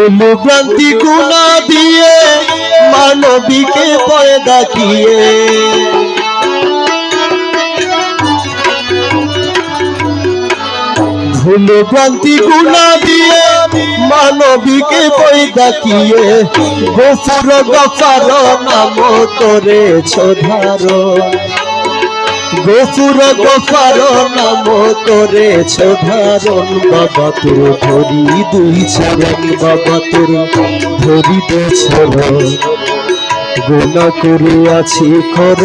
ভুল ভ্রান্তি গুণা দিয়ে মানবীকে পয়দা কিয়ে ভুল ভ্রান্তি গুণা দিয়ে মানবীকে পয়দা কিয়ে গফুর গফার নাম করেছো ধারণ গফুর গফার নাম করেছো ধারণ বাবা তোর ধরি দুই চরণ বাবা তোর ধরি দে চরণ গুনাহ করে আছি কর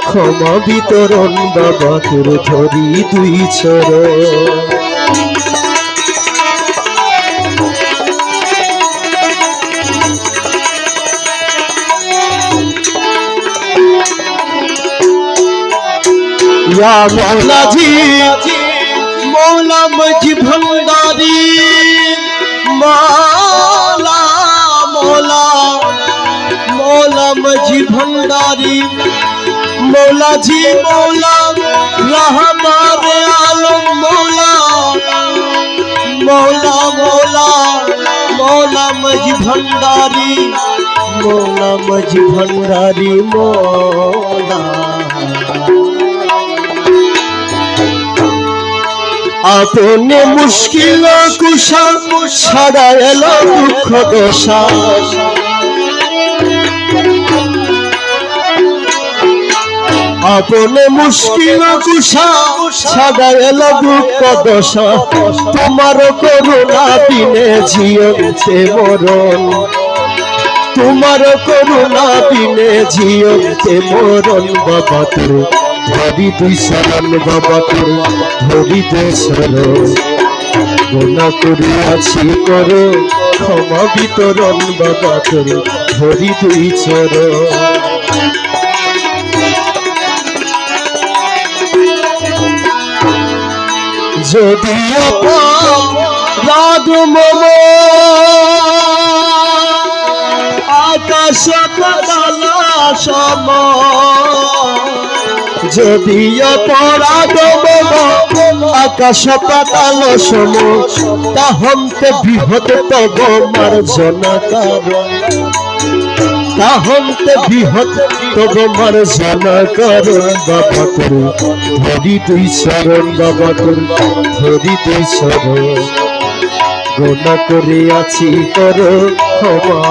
ক্ষমা বিতরণ বাবা তোর ধরি দুই চরণ या मौला जी मौला मजी भंडारी मौला मौला मौला मजी भंडारी मौला जी मौला रहमान आलम मौला मौला मौला मौला मजी भंडारी मौला मजी भंडारी मौला अपने मुश्किल कुशा छड़ा एलो दुख दशा अपने मुश्किल कुशा छड़ा एलो दुख दशा तुम्हार करुणा बिने जियते मरण तुम्हार करुणा बिने जियते मरण बाबा तोर धरी दुई शरण बाबा तोर धरी दे शरण गुनाह करे आछि करो क्षमा वितरण बाबा तोर धरी दुई चरण যদি অপরাধ মম আকাশ পাতাল সম যদি অপরাধ মম আকাশ পাতাল সম তাহন্তে বৃহৎ তব মার্জনা কারণ তাহন্তে বৃহৎ তব মার্জনা কারণ বাবা তোর ধরি দুই চরণ বাবা তোর ধরি দুই চরণ গুনাহ করে আছি কর ক্ষমা